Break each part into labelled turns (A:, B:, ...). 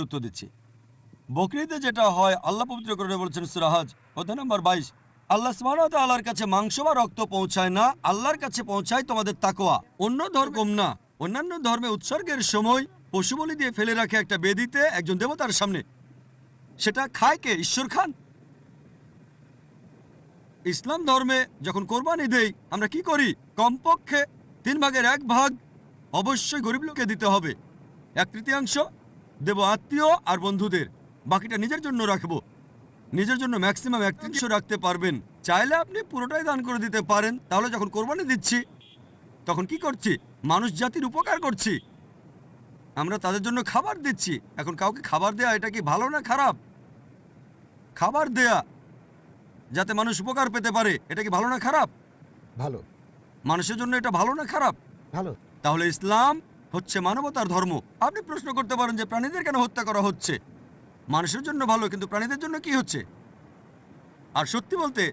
A: উত্তর দিচ্ছি। বকরিতে যেটা হয়, আল্লাহ পবিত্র করে বলেছেন সূরা হজ অধ্যায় নম্বর 22, আল্লাহ সুবহানাহু ওয়া তাআলার কাছে মাংস বা রক্ত পৌঁছায় না, আল্লাহর কাছে পৌঁছায় তোমাদের তাকওয়া। অন্য ধর্ম না। অন্যান্য ধর্মে উৎসর্গের সময় পশু বলি দিয়ে ফেলে রাখে একটা বেদিতে একজন দেবতার সামনে। সেটা খায় কে? ঈশ্বর খান। ইসলাম ধর্মে যখন কোরবানি দেই আমরা কি করি? কমপক্ষে 1/3 অবশ্যই গরিব লোককে দিতে হবে, 1/3 দেব আত্মীয় আর বন্ধুদের, বাকিটা নিজের জন্য রাখবো। নিজের জন্য ম্যাক্সিমাম 1/3 রাখতে পারবেন। চাইলে আপনি পুরোটাই দান করে দিতে পারেন। তাহলে যখন কোরবানি দিচ্ছি তখন কি করছি? মানুষ জাতির উপকার করছি। আমরা তাদের জন্য খাবার দিচ্ছি। এখন কাউকে খাবার দেয়া এটা কি ভালো না খারাপ? খাবার দেয়া যাতে মানুষ উপকার পেতে পারে, এটা কি ভালো না খারাপ?
B: ভালো।
A: মানুষের জন্য এটা ভালো না খারাপ?
B: ভালো।
A: তাহলে ইসলাম হচ্ছে মানবতার ধর্ম। আপনি প্রশ্ন করতে পারেন যে প্রাণীদের কেন হত্যা করা হচ্ছে? মানুষের জন্য ভালো, কিন্তু প্রাণীদের জন্য কি হচ্ছে? আর সত্যি বলতে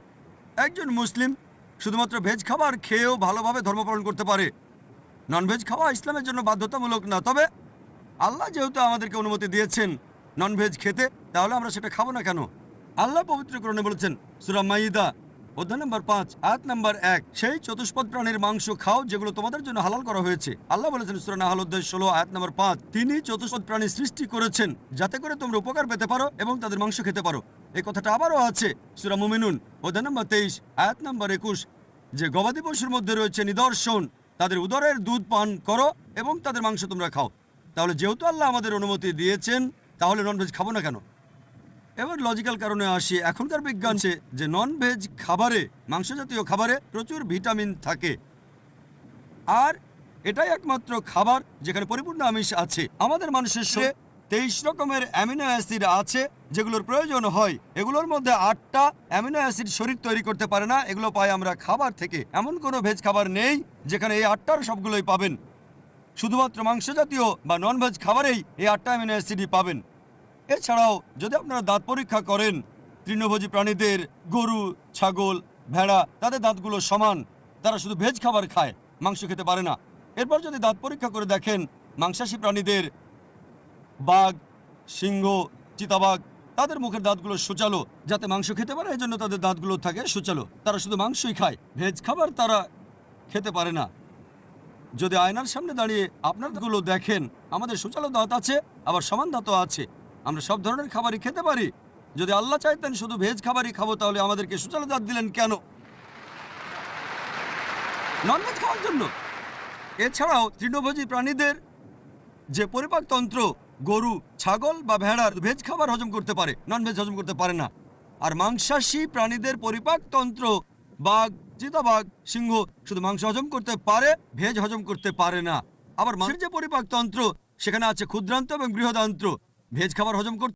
A: একজন মুসলিম শুধুমাত্র ভেজ খাবার খেয়েও ভালোভাবে ধর্ম পালন করতে পারে। ননভেজ খাওয়া ইসলামের জন্য বাধ্যতামূলক না। তবে আল্লাহ যেহেতু আমাদেরকে অনুমতি দিয়েছেন ননভেজ খেতে, তাহলে আমরা সেটা খাবো না কেন? আল্লাহ পবিত্র কোরআনে বলেছেন সূরা মাইদা অধ্যায় নম্বর 5 আয়াত নম্বর 1, সেই চতুষ্পদ প্রাণীর মাংস খাও যেগুলো তোমাদের জন্য হালাল করা হয়েছে। আল্লাহ বলেছেন সূরা নাহল অধ্যায় 16 আয়াত নম্বর 5, তিনি চতুষ্পদ প্রাণী সৃষ্টি করেছেন যাতে করে তোমরা উপকার পেতে পারো এবং তাদের মাংস খেতে পারো। এই কথাটা আবারও আছে সূরা মুমিনুন অধ্যায় নম্বর 23 আয়াত নম্বর 21, যে গবাদি পশুর মধ্যে রয়েছে নিদর্শন, তাদের উদরের দুধ পান করো এবং তাদের মাংস তোমরা খাও। তাহলে যেহেতু আল্লাহ আমাদের অনুমতি দিয়েছেন, তাহলে ননভেজ খাবো না কেন? এবার লজিক্যাল কারণে আসি। এখনকার বিজ্ঞান যে ননভেজ খাবারে, মাংস জাতীয় খাবারে প্রচুর ভিটামিন থাকে, আর এটাই একমাত্র খাবার যেখানে পরিপূর্ণ আমিষ আছে। আমাদের মানুষের শরীরে 23 রকমের অ্যামিনো অ্যাসিড আছে যেগুলোর প্রয়োজন হয়। এগুলোর মধ্যে 8টা অ্যামিনো অ্যাসিড শরীর তৈরি করতে পারে না, এগুলো পাই আমরা খাবার থেকে। এমন কোনো ভেজ খাবার নেই যেখানে এই 8টার সবগুলোই পাবেন। শুধুমাত্র মাংস জাতীয় বা ননভেজ খাবারেই এই 8টা অ্যামিনো অ্যাসিডই পাবেন। এছাড়াও যদি আপনারা দাঁত পরীক্ষা করেন, তৃণভোজী প্রাণীদের, গরু, ছাগল, ভেড়া, তাদের দাঁতগুলো সমান। তারা শুধু ভেজ খাবার খায়, মাংস খেতে পারে না। এরপর যদি দাঁত পরীক্ষা করে দেখেন মাংসাশী প্রাণীদের, বাঘ, সিংহ, চিতাবাঘ, তাদের মুখের দাঁতগুলো সুচালো যাতে মাংস খেতে পারে, এজন্য তাদের দাঁতগুলো থাকে সুচালো। তারা শুধু মাংসই খায়, ভেজ খাবার তারা খেতে পারে না। যদি আয়নার সামনে দাঁড়িয়ে আপনার দাঁতগুলো দেখেন, আমাদের সুচালো দাঁত আছে, আবার সমান দাঁতও আছে। আমরা সব ধরনের খাবারই খেতে পারি। যদি আল্লাহ চাইতেন শুধু ভেজ খাবারই খাবো, তাহলে আমাদেরকে সুচালো দাঁত দিলেন কেন? ননভেজ খাওয়ার জন্য। এছাড়াও তৃণভোজী প্রাণীদের যে পরিপাকতন্ত্র, গরু, ছাগল বা ভেড়ার ভেজ খাবার হজম করতে পারে, ননভেজ হজম করতে পারে না। আর মাংসাশী প্রাণীদের পরিপাকতন্ত্র, বাঘ, চিতাবাঘ, সিংহ শুধু মাংস হজম করতে পারে, ভেজ হজম করতে পারে না। আবার মাংসের যে পরিপাকতন্ত্র, সেখানে আছে ক্ষুদ্রান্ত এবং বৃহদান্ত্র, ভেজ খাবার হজম করতে